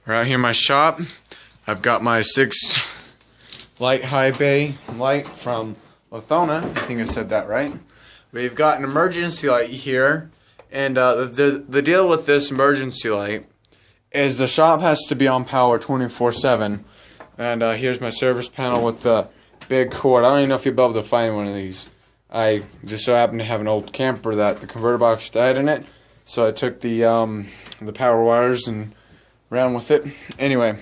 We're out here in my shop. I've got my 6 light high bay light from Lathona. I think I said that right. We've got an emergency light here, and the deal with this emergency light is the shop has to be on power 24/7. And here's my service panel with the big cord. I don't even know if you'll be able to find one of these. I just so happen to have an old camper that the converter box died in it, so I took the power wires and ran with it. Anyway,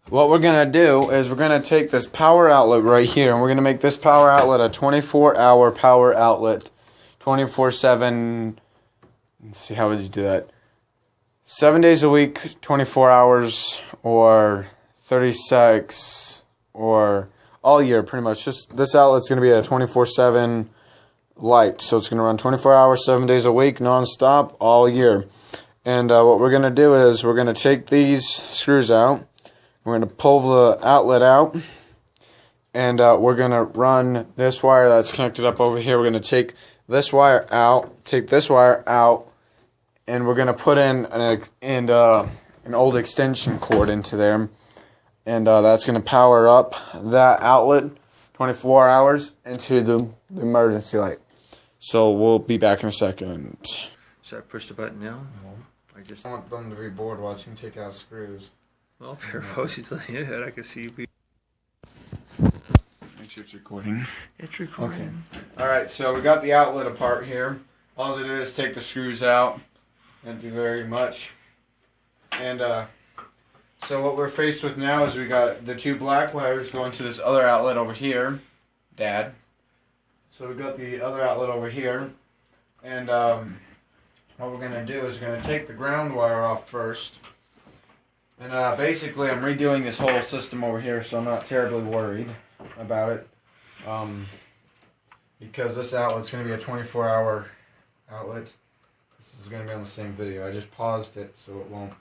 what we're gonna do is we're gonna take this power outlet right here, and we're gonna make this power outlet a 24-hour power outlet, 24/7. Let's see, how would you do that? 7 days a week, 24 hours, or 36, or all year, pretty much. Just this outlet's gonna be a 24/7 light, so it's gonna run 24 hours, 7 days a week, non-stop, all year. And what we're going to do is we're going to take these screws out. We're going to pull the outlet out. And we're going to run this wire that's connected up over here. We're going to take this wire out, and we're going to put in an old extension cord into there. And that's going to power up that outlet 24 hours into the emergency light. So we'll be back in a second. Should I push the button now? No. I want them to be bored watching take out screws. Well, if you're posting to the internet, I can see you. Make sure it's recording. It's recording. Okay. Alright, so we got the outlet apart here. All it is take the screws out. Don't do very much. And so what we're faced with now is we got the 2 black wires going to this other outlet over here. Dad. So we got the other outlet over here. And what we're going to do is we're going to take the ground wire off first. And basically I'm redoing this whole system over here, so I'm not terribly worried about it. Because this outlet's going to be a 24-hour outlet. This is going to be on the same video. I just paused it so it won't.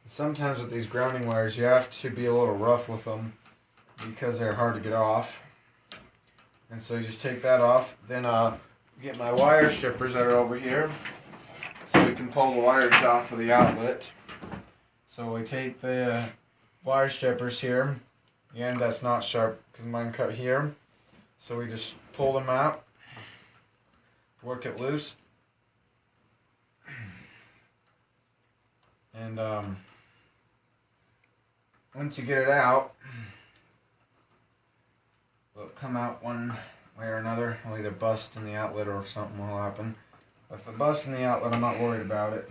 Sometimes with these grounding wires you have to be a little rough with them because they're hard to get off. And so you just take that off. Then get my wire strippers that are over here, so we can pull the wires off of the outlet. So we take the wire strippers here, the end that's not sharp because mine cut here. So we just pull them out, work it loose, and once you get it out, it'll come out one way or another. It'll either bust in the outlet or something will happen. If it busts in the outlet, I'm not worried about it.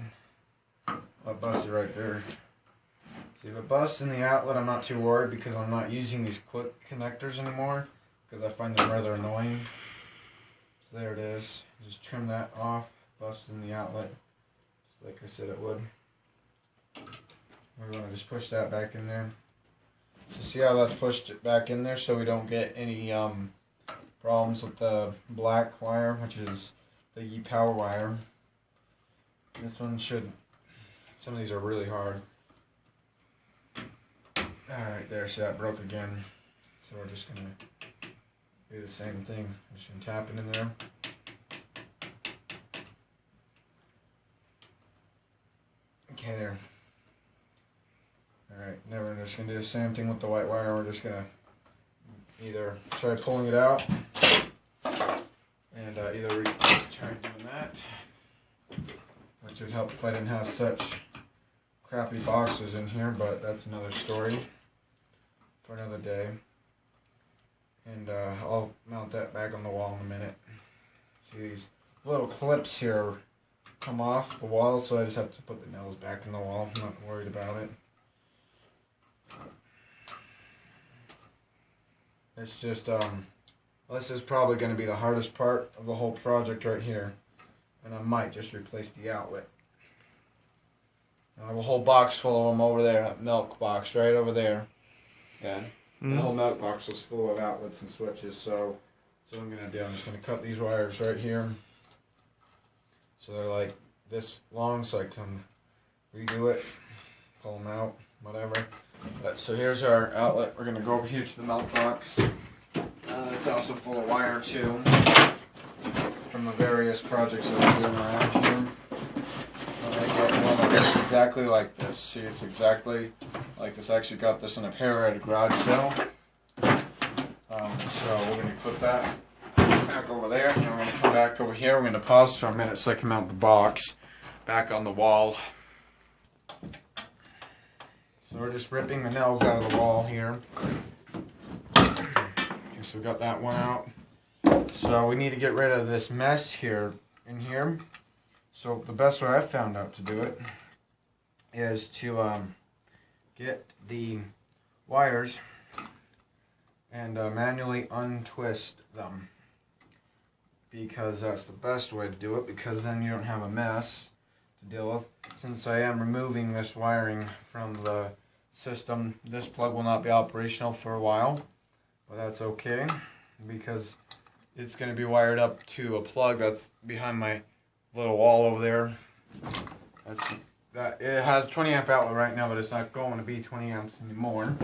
I'll bust it right there. See, if it busts in the outlet, I'm not too worried because I'm not using these quick connectors anymore because I find them rather annoying. So there it is. Just trim that off, bust in the outlet, just like I said it would. We're going to just push that back in there. So see how that's pushed back in there so we don't get any problems with the black wire, which is the power wire. This one should, some of these are really hard. Alright, there, so that broke again. So we're just going to do the same thing. Just going to tap it in there. Okay, there. Alright, now we're just going to do the same thing with the white wire. We're just going to either try pulling it out and either try doing that, which would help if I didn't have such crappy boxes in here, but that's another story for another day. And I'll mount that back on the wall in a minute. See, these little clips here come off the wall, so I just have to put the nails back in the wall. I'm not worried about it. It's just, this is probably going to be the hardest part of the whole project right here. And I might just replace the outlet. I have a whole box full of them over there, that milk box right over there. Yeah, the whole milk box was full of outlets and switches, so what I'm going to do, I'm just going to cut these wires right here. So they're like this long, so I can redo it, pull them out, whatever. But, so here's our outlet. We're going to go over here to the milk box. It's also full of wire too, from the various projects that we're doing around here. gonna get one that's exactly like this. See, it's exactly like this. I actually got this in a pair at a garage sale. So we're gonna put that back over there, and we're gonna come back over here. We're gonna pause for a minute so I can mount the box back on the wall. So we're just ripping the nails out of the wall here. Okay, so we got that one out. So we need to get rid of this mesh here in here. So the best way I've found out to do it is to get the wires and manually untwist them, because that's the best way to do it, because then you don't have a mess to deal with. Since I am removing this wiring from the system, this plug will not be operational for a while, but that's okay, because it's going to be wired up to a plug that's behind my little wall over there. It has 20 amp outlet right now, but it's not going to be 20 amps anymore,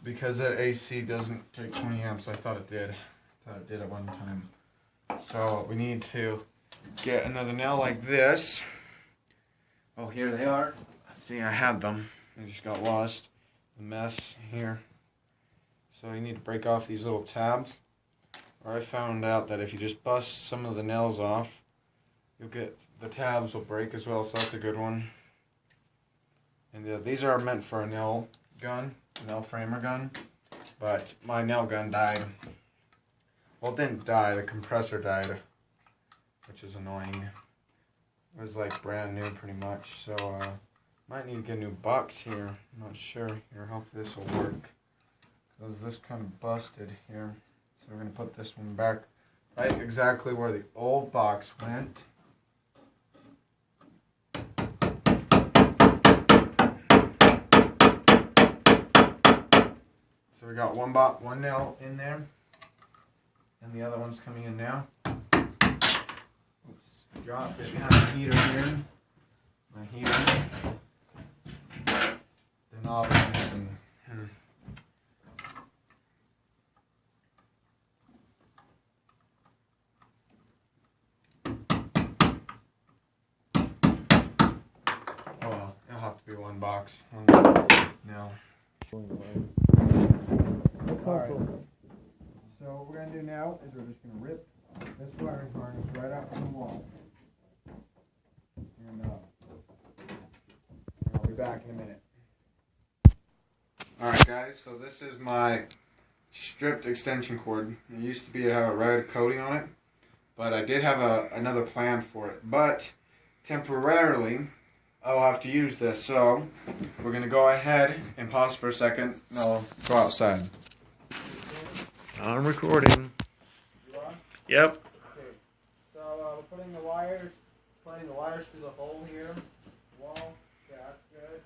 because that AC doesn't take 20 amps. I thought it did. I thought it did at one time. So we need to get another nail like this. Oh, here they are. See, I had them. They just got lost. A mess here. So you need to break off these little tabs. Or I found out that if you just bust some of the nails off, you'll get the tabs will break as well. So that's a good one. And these are meant for a nail gun. Nail framer gun, but my nail gun died. Well, it didn't die, the compressor died, which is annoying. It was like brand new pretty much, so might need to get a new box here. I'm not sure here, hopefully this will work, because this kind of busted here. So we're going to put this one back right exactly where the old box went. So we got one nail in there, and the other one's coming in now. Oops, I dropped it behind the heater here. My heater. The knob is missing. Oh well, it'll have to be one box. One nail. Alright, so what we're going to do now is we're just going to rip this wiring harness right out from the wall. And I'll be back in a minute. Alright guys, so this is my stripped extension cord. It used to have a red coating on it, but I did have another plan for it. But temporarily, I'll have to use this, so we're going to go ahead and pause for a second, and I'll go outside. I'm recording. You are? Yep. Okay. So we're putting the wires through the hole here. Wall. Yeah, that's good.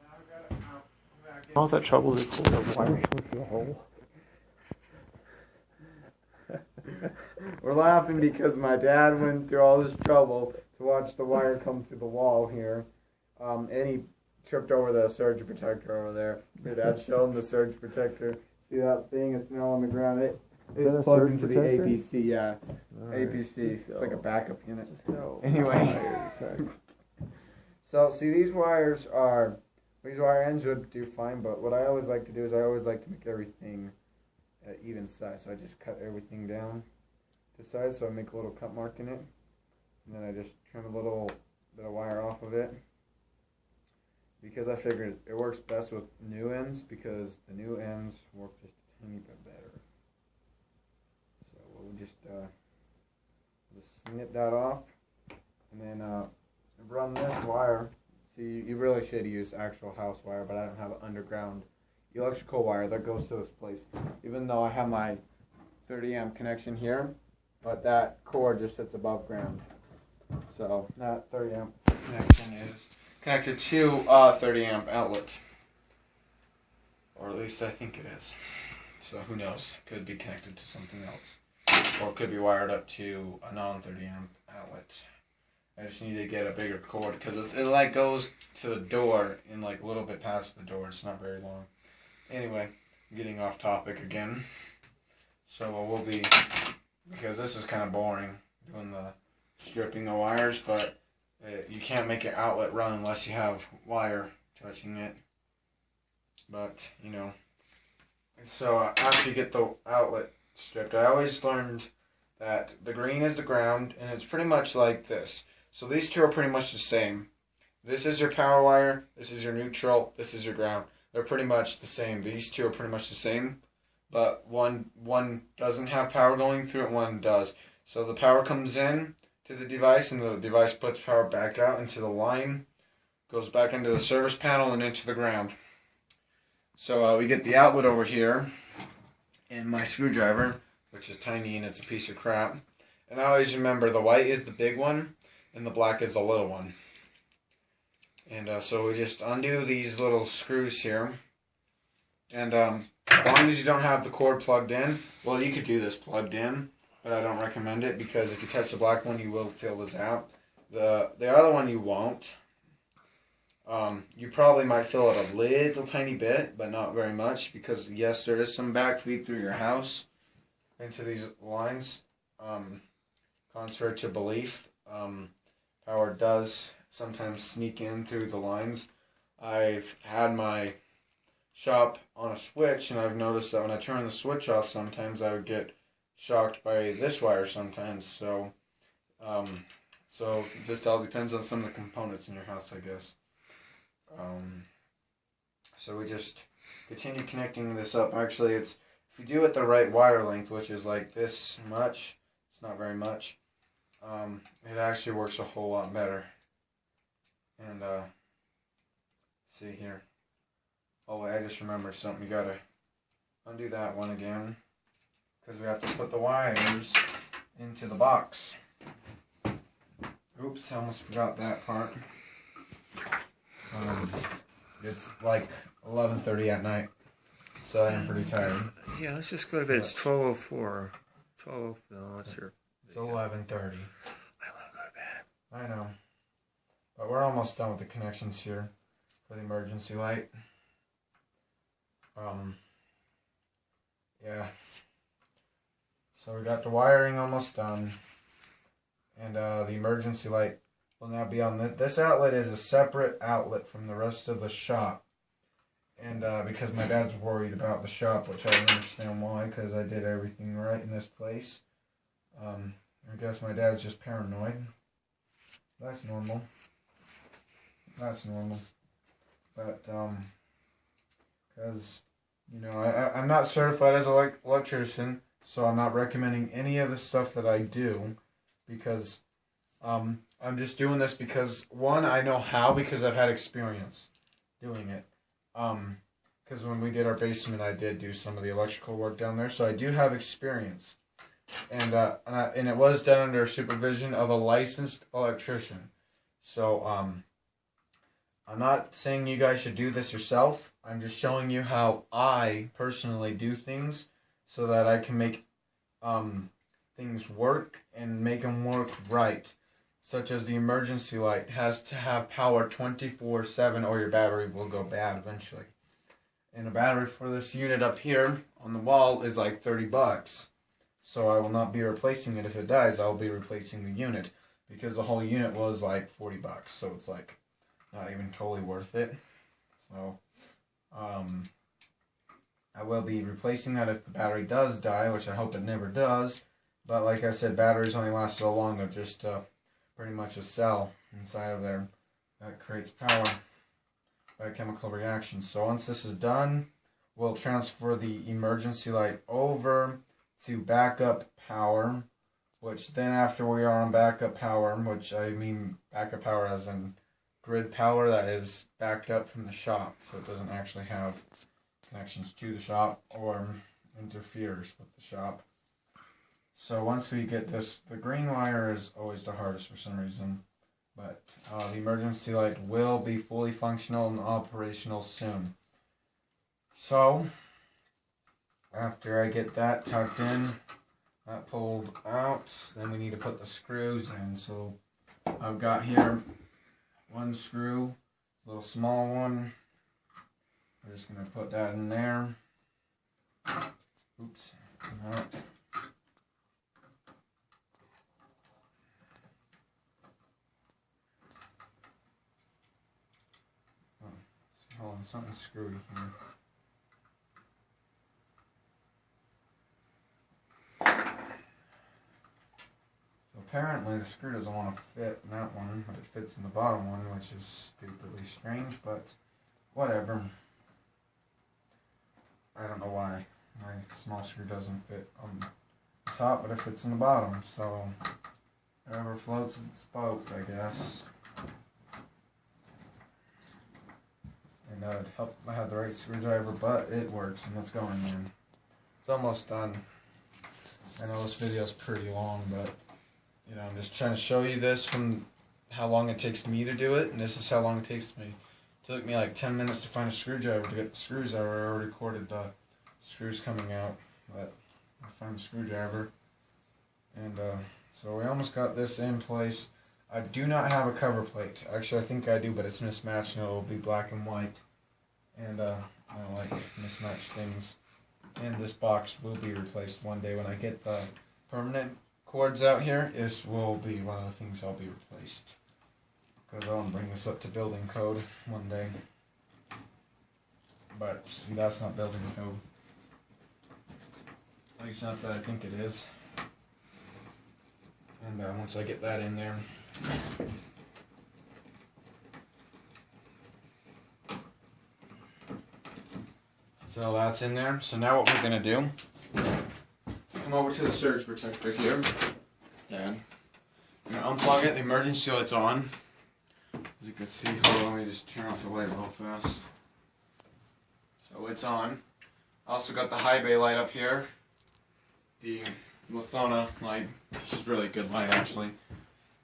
Now we got it out. All that trouble to pull the wire through the hole. We're laughing because my dad went through all this trouble to watch the wire come through the wall here. And he tripped over the surge protector over there. Your dad showed him the surge protector. See that thing? It's now on the ground. It's plugged into the APC, yeah. Right. APC. It's like a backup unit. Anyway. So, see, these wire ends would do fine, but what I always like to do is I always like to make everything at even size. So I just cut everything down to size, so I make a little cut mark in it. And then I just trim a little bit of wire off of it. Because I figured it works best with new ends, because the new ends work just a tiny bit better. So we'll just snip that off, and then run this wire. See, you really should use actual house wire, but I don't have an underground electrical wire that goes to this place. Even though I have my 30 amp connection here, but that cord just sits above ground. So that 30 amp connection is connected to a 30 amp outlet, or at least I think it is. So who knows? Could be connected to something else, or it could be wired up to a non 30 amp outlet. I just need to get a bigger cord because it like goes to the door and like a little bit past the door. It's not very long. Anyway, getting off topic again. So we'll be, because this is kind of boring doing the stripping the wires, but You can't make an outlet run unless you have wire touching it. But, you know. So after you get the outlet stripped, I always learned that the green is the ground, and it's pretty much like this. So these two are pretty much the same. This is your power wire, this is your neutral, this is your ground. They're pretty much the same. These two are pretty much the same, but one doesn't have power going through it, one does. So the power comes in to the device, and the device puts power back out into the line, goes back into the service panel and into the ground. So we get the outlet over here, and my screwdriver, which is tiny and it's a piece of crap. And I always remember the white is the big one, and the black is the little one. And so we just undo these little screws here. And as long as you don't have the cord plugged in, well, you could do this plugged in, but I don't recommend it because if you touch the black one, you will feel the zap. The other one you won't. You probably might feel it a little tiny bit, but not very much, because yes, there is some backfeed through your house into these lines. Contrary to belief, power does sometimes sneak in through the lines. I've had my shop on a switch, and I've noticed that when I turn the switch off, sometimes I would get shocked by this wire sometimes. So it just all depends on some of the components in your house, I guess. So we just continue connecting this up. Actually, if you do it the right wire length, which is like this much, it's not very much, it actually works a whole lot better. And see here. Oh wait, I just remembered something. You gotta undo that one again, because we have to put the wires into the box. Oops, I almost forgot that part. It's like 11:30 at night, so I'm pretty tired. Yeah, let's just go to bed. It's 12:04. 12. No, what's your? It's 11:30. I want to go to bed. I know, but we're almost done with the connections here for the emergency light. Yeah. So we got the wiring almost done, and the emergency light will now be on. This outlet is a separate outlet from the rest of the shop. And because my dad's worried about the shop, which I don't understand why, because I did everything right in this place. I guess my dad's just paranoid. That's normal. That's normal. But, because, you know, I'm not certified as an electrician, so I'm not recommending any of the stuff that I do, because, I'm just doing this because, one, I know how, because I've had experience doing it. Because when we did our basement, I did do some of the electrical work down there, so I do have experience. And it was done under supervision of a licensed electrician. So, I'm not saying you guys should do this yourself. I'm just showing you how I personally do things so that I can make things work and make them work right. Such as the emergency light has to have power 24/7 or your battery will go bad eventually. And a battery for this unit up here on the wall is like $30. So I will not be replacing it if it dies. I'll be replacing the unit, because the whole unit was like $40. So it's like not even totally worth it. So I will be replacing that if the battery does die, which I hope it never does. But like I said, batteries only last so long. They're just pretty much a cell inside of there that creates power by a chemical reaction. So once this is done, we'll transfer the emergency light over to backup power, which then after we are on backup power, which I mean backup power as in grid power that is backed up from the shop, so it doesn't actually have connections to the shop or interferes with the shop. So once we get this, the green wire is always the hardest for some reason, but the emergency light will be fully functional and operational soon. So after I get that tucked in, that pulled out, then we need to put the screws in. So I've got here one screw, a little small one. We're just going to put that in there. Oops, out. something's screwy here. So apparently the screw doesn't want to fit in that one, but it fits in the bottom one, which is stupidly strange, but whatever. I don't know why my small screw doesn't fit on the top, but it fits in the bottom, so whatever floats its boat, I guess. And that would help if I had the right screwdriver, but it works and it's going in. It's almost done. I know this video is pretty long, but you know, I'm just trying to show you this from how long it takes me to do it, and this is how long it takes me. It took me like 10 minutes to find a screwdriver to get the screws out. I already recorded the screws coming out, but I found the screwdriver. And so we almost got this in place. I do not have a cover plate. Actually, I think I do, but it's mismatched and it will be black and white. And I don't like mismatched things. And this box will be replaced one day when I get the permanent cords out here. This will be one of the things I'll be replaced. Because I want to bring this up to building code one day. But see, that's not building code. At least not that I think it is. And once I get that in there, so that's in there. So now what we're going to do, come over to the surge protector here. Dad. I'm going to unplug it. The emergency light's on. As you can see, hold on, let me just turn off the light real fast. So it's on. Also got the high bay light up here. The Lithona light, which is really good light actually.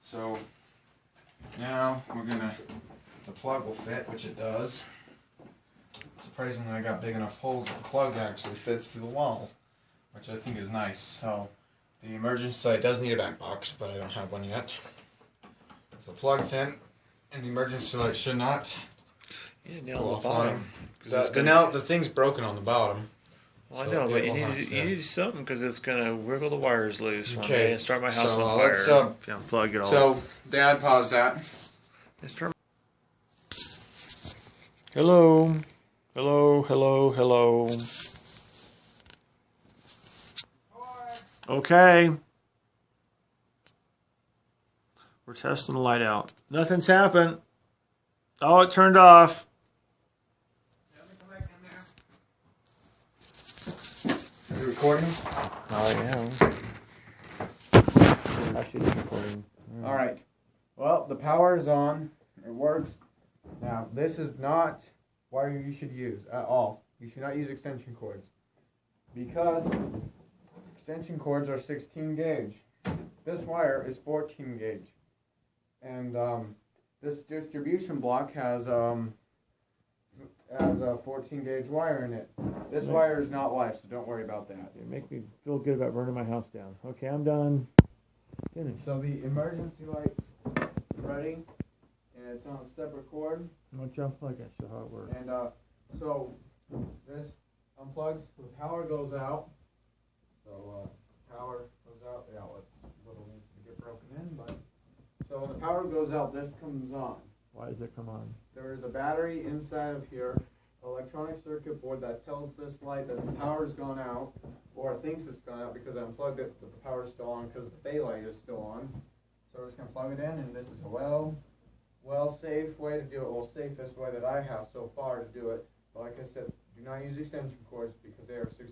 So now we're gonna, the plug will fit, which it does. Surprisingly, I got big enough holes that the plug actually fits through the wall, which I think is nice. So the emergency light does need a back box, but I don't have one yet. So plugs in, and the emergency light should not nail the bottom. The thing's broken on the bottom. Well, I know, but you need something because it's going to wiggle the wires loose one day and start my house on fire. Let's plug it all. So, Dad, pause that. Let's turn. Hello. Hello, hello, hello. Okay. We're testing the light out. Nothing's happened. Oh, it turned off. Are you recording? I am. Actually, it's recording. Alright. Well, the power is on. It works. Now, this is not wire you should use at all. You should not use extension cords. Because extension cords are 16 gauge. This wire is 14 gauge. And this distribution block has a 14 gauge wire in it. This wire is not live, so don't worry about that. It makes me feel good about burning my house down. Okay, I'm done. Finish. So the emergency light's ready, and it's on a separate cord. I'm going to jump plug it, show how it works. And so this unplugs, the power goes out. So power goes out, the outlet's a little needs to get broken in, but so when the power goes out, this comes on. Why does it come on? There is a battery inside of here, electronic circuit board that tells this light that the power's gone out, or thinks it's gone out because I unplugged it, but the power's still on because the bay light is still on. So we're just going to plug it in, and this is a safe way to do it. Well, safest way that I have so far to do it. But like I said, do not use extension cords because they are 16